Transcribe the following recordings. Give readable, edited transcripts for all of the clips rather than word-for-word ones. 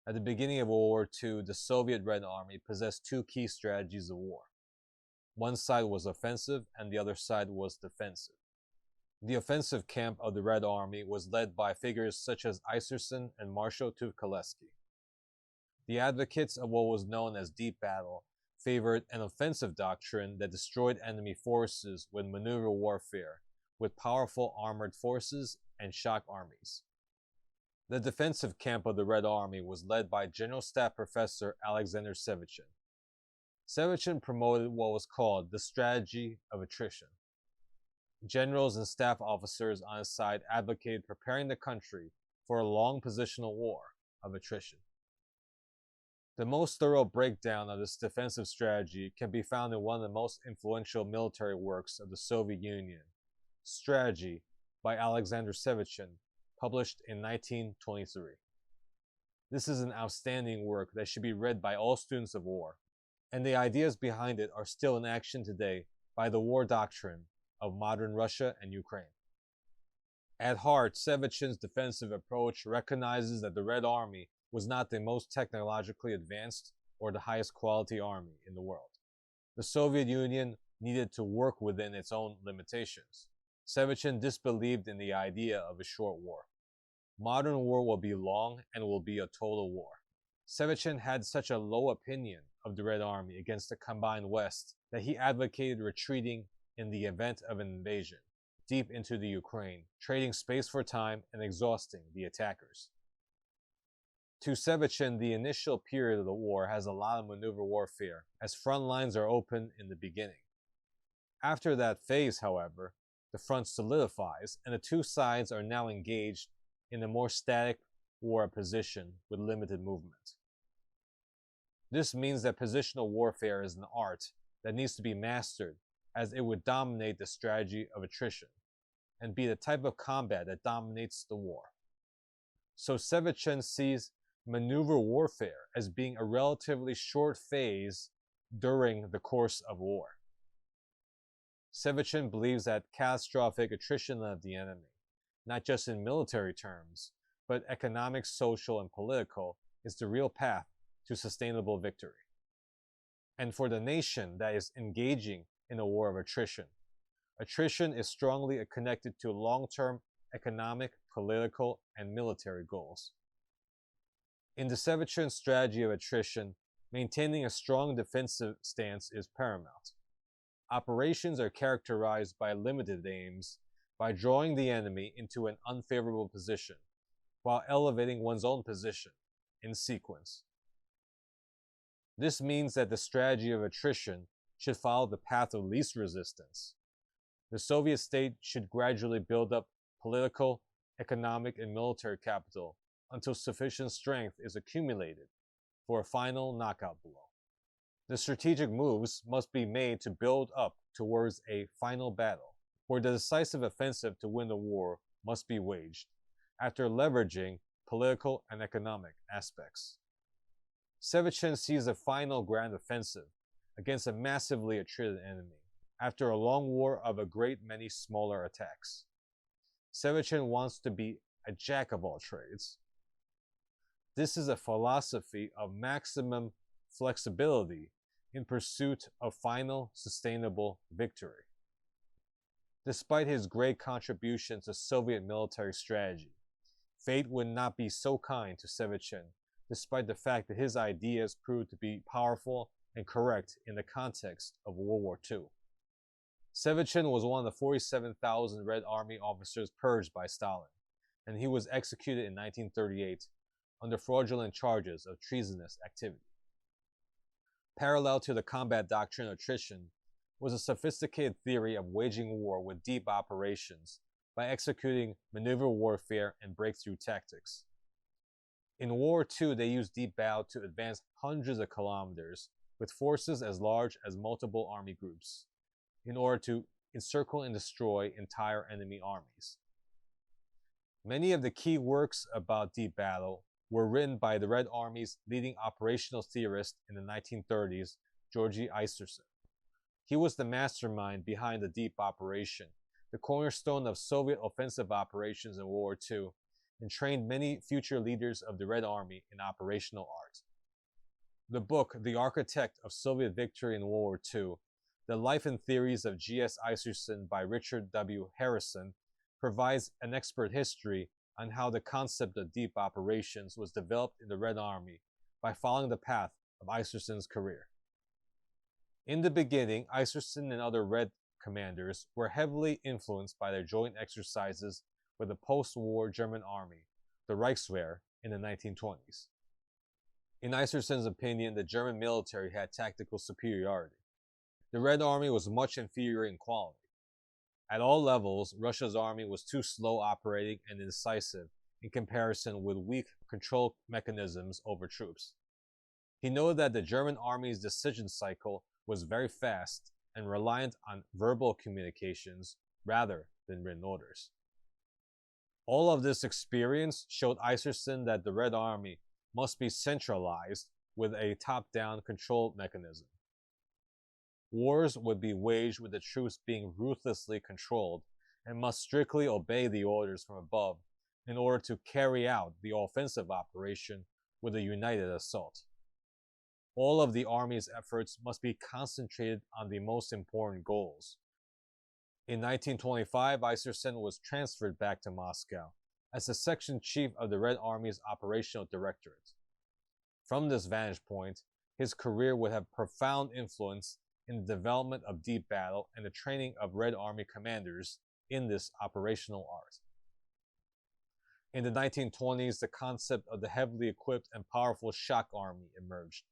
At the beginning of World War II, the Soviet Red Army possessed two key strategies of war. One side was offensive and the other side was defensive. The offensive camp of the Red Army was led by figures such as Isserson and Marshal Tukhaleski. The advocates of what was known as deep battle favored an offensive doctrine that destroyed enemy forces with maneuver warfare, with powerful armored forces and shock armies. The defensive camp of the Red Army was led by General Staff Professor Alexander Svechin. Svechin promoted what was called the strategy of attrition. Generals and staff officers on his side advocated preparing the country for a long positional war of attrition. The most thorough breakdown of this defensive strategy can be found in one of the most influential military works of the Soviet Union, Strategy by Alexander Svechin, published in 1923. This is an outstanding work that should be read by all students of war, and the ideas behind it are still in action today by the war doctrine of modern Russia and Ukraine. At heart, Svechin's defensive approach recognizes that the Red Army was not the most technologically advanced or the highest quality army in the world. The Soviet Union needed to work within its own limitations. Svechin disbelieved in the idea of a short war. Modern war will be long and will be a total war. Svechin had such a low opinion of the Red Army against the combined West that he advocated retreating in the event of an invasion, deep into the Ukraine, trading space for time and exhausting the attackers. To Svechin, the initial period of the war has a lot of maneuver warfare, as front lines are open in the beginning. After that phase, however, the front solidifies, and the two sides are now engaged in a more static war position with limited movement. This means that positional warfare is an art that needs to be mastered, as it would dominate the strategy of attrition, and be the type of combat that dominates the war. So Svechin sees maneuver warfare as being a relatively short phase during the course of war. Svechin believes that catastrophic attrition of the enemy, not just in military terms, but economic, social, and political, is the real path to sustainable victory. And for the nation that is engaging in a war of attrition, attrition is strongly connected to long-term economic, political, and military goals. In the Svechin strategy of attrition, maintaining a strong defensive stance is paramount. Operations are characterized by limited aims, by drawing the enemy into an unfavorable position, while elevating one's own position in sequence. This means that the strategy of attrition should follow the path of least resistance. The Soviet state should gradually build up political, economic, and military capital until sufficient strength is accumulated for a final knockout blow. The strategic moves must be made to build up towards a final battle, where the decisive offensive to win the war must be waged, after leveraging political and economic aspects. Svechin sees a final grand offensive against a massively attrited enemy, after a long war of a great many smaller attacks. Svechin wants to be a jack of all trades. This is a philosophy of maximum flexibility in pursuit of final sustainable victory. Despite his great contribution to Soviet military strategy, fate would not be so kind to Svechin, despite the fact that his ideas proved to be powerful and correct in the context of World War II. Svechin was one of the 47,000 Red Army officers purged by Stalin, and he was executed in 1938 under fraudulent charges of treasonous activity. Parallel to the combat doctrine of attrition was a sophisticated theory of waging war with deep operations by executing maneuver warfare and breakthrough tactics. In World War II, they used deep battle to advance hundreds of kilometers with forces as large as multiple army groups in order to encircle and destroy entire enemy armies. Many of the key works about deep battle were written by the Red Army's leading operational theorist in the 1930s, Georgy Isserson. He was the mastermind behind the deep operation, the cornerstone of Soviet offensive operations in World War II, and trained many future leaders of the Red Army in operational art. The book, The Architect of Soviet Victory in World War II, The Life and Theories of G.S. Isserson by Richard W. Harrison, provides an expert history on how the concept of deep operations was developed in the Red Army by following the path of Isserson's career. In the beginning, Isserson and other Red commanders were heavily influenced by their joint exercises with the post-war German army, the Reichswehr, in the 1920s. In Isserson's opinion, the German military had tactical superiority. The Red Army was much inferior in quality. At all levels, Russia's army was too slow operating and indecisive in comparison with weak control mechanisms over troops. He noted that the German army's decision cycle was very fast and reliant on verbal communications rather than written orders. All of this experience showed Isserson that the Red Army must be centralized with a top-down control mechanism. Wars would be waged with the troops being ruthlessly controlled and must strictly obey the orders from above in order to carry out the offensive operation with a united assault. All of the Army's efforts must be concentrated on the most important goals. In 1925, Isserson was transferred back to Moscow as the section chief of the Red Army's Operational Directorate. From this vantage point, his career would have profound influence in the development of deep battle and the training of Red Army commanders in this operational art. In the 1920s, the concept of the heavily equipped and powerful shock army emerged.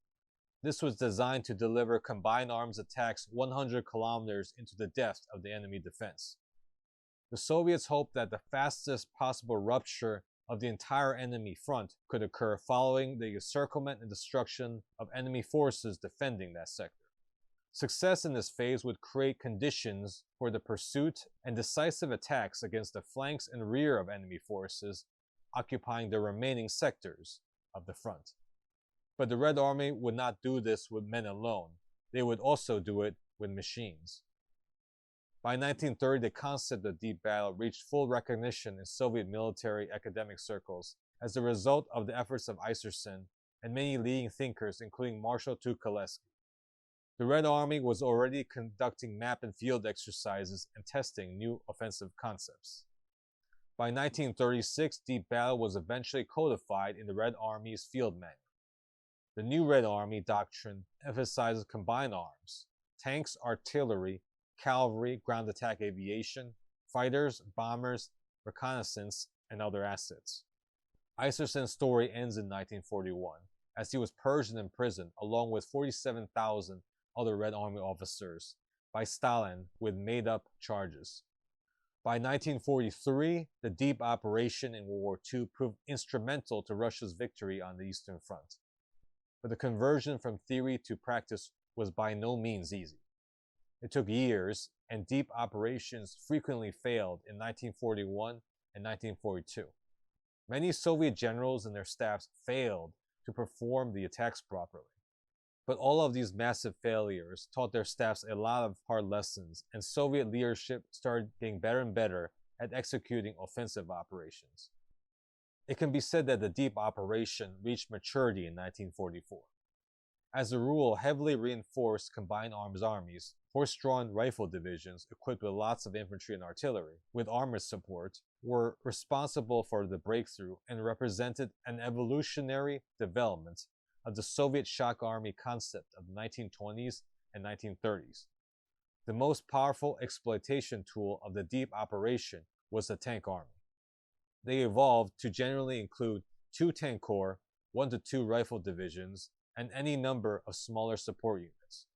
This was designed to deliver combined arms attacks 100 kilometers into the depth of the enemy defense. The Soviets hoped that the fastest possible rupture of the entire enemy front could occur following the encirclement and destruction of enemy forces defending that sector. Success in this phase would create conditions for the pursuit and decisive attacks against the flanks and rear of enemy forces occupying the remaining sectors of the front. But the Red Army would not do this with men alone. They would also do it with machines. By 1930, the concept of deep battle reached full recognition in Soviet military academic circles as a result of the efforts of Isserson and many leading thinkers, including Marshal Tukhaleski. The Red Army was already conducting map and field exercises and testing new offensive concepts. By 1936, deep battle was eventually codified in the Red Army's field manual. The new Red Army doctrine emphasizes combined arms, tanks, artillery, cavalry, ground attack aviation, fighters, bombers, reconnaissance, and other assets. Isserson's story ends in 1941, as he was purged and imprisoned along with 47,000 other Red Army officers by Stalin with made-up charges. By 1943, the deep operation in World War II proved instrumental to Russia's victory on the Eastern Front. But the conversion from theory to practice was by no means easy. It took years, and deep operations frequently failed in 1941 and 1942. Many Soviet generals and their staffs failed to perform the attacks properly. But all of these massive failures taught their staffs a lot of hard lessons, and Soviet leadership started getting better and better at executing offensive operations. It can be said that the deep operation reached maturity in 1944. As a rule, heavily reinforced combined arms armies, horse-drawn rifle divisions equipped with lots of infantry and artillery, with armored support, were responsible for the breakthrough and represented an evolutionary development of the Soviet shock army concept of the 1920s and 1930s. The most powerful exploitation tool of the deep operation was the tank army. They evolved to generally include 2 tank corps, 1 to 2 rifle divisions, and any number of smaller support units.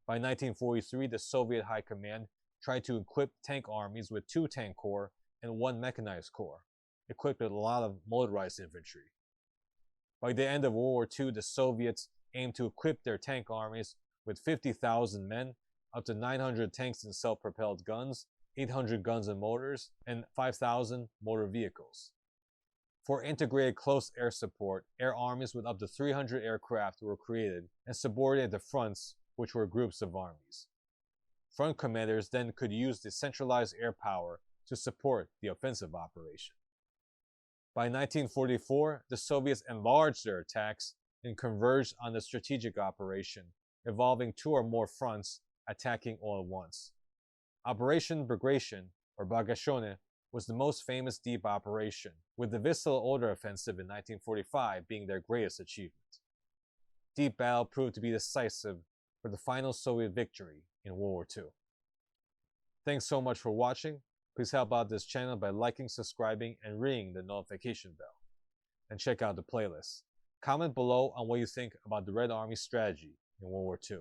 By 1943, the Soviet High Command tried to equip tank armies with 2 tank corps and 1 mechanized corps, equipped with a lot of motorized infantry. By the end of World War II, the Soviets aimed to equip their tank armies with 50,000 men, up to 900 tanks and self-propelled guns, 800 guns and motors, and 5,000 motor vehicles. For integrated close air support, air armies with up to 300 aircraft were created and subordinated to fronts, which were groups of armies. Front commanders then could use the centralized air power to support the offensive operation. By 1944, the Soviets enlarged their attacks and converged on the strategic operation, involving two or more fronts attacking all at once. Operation Bagration, or Bagashone, was the most famous deep operation, with the Vistula-Oder offensive in 1945 being their greatest achievement. Deep battle proved to be decisive for the final Soviet victory in World War II. Thanks so much for watching. Please help out this channel by liking, subscribing, and ringing the notification bell. And check out the playlist. Comment below on what you think about the Red Army's strategy in World War II.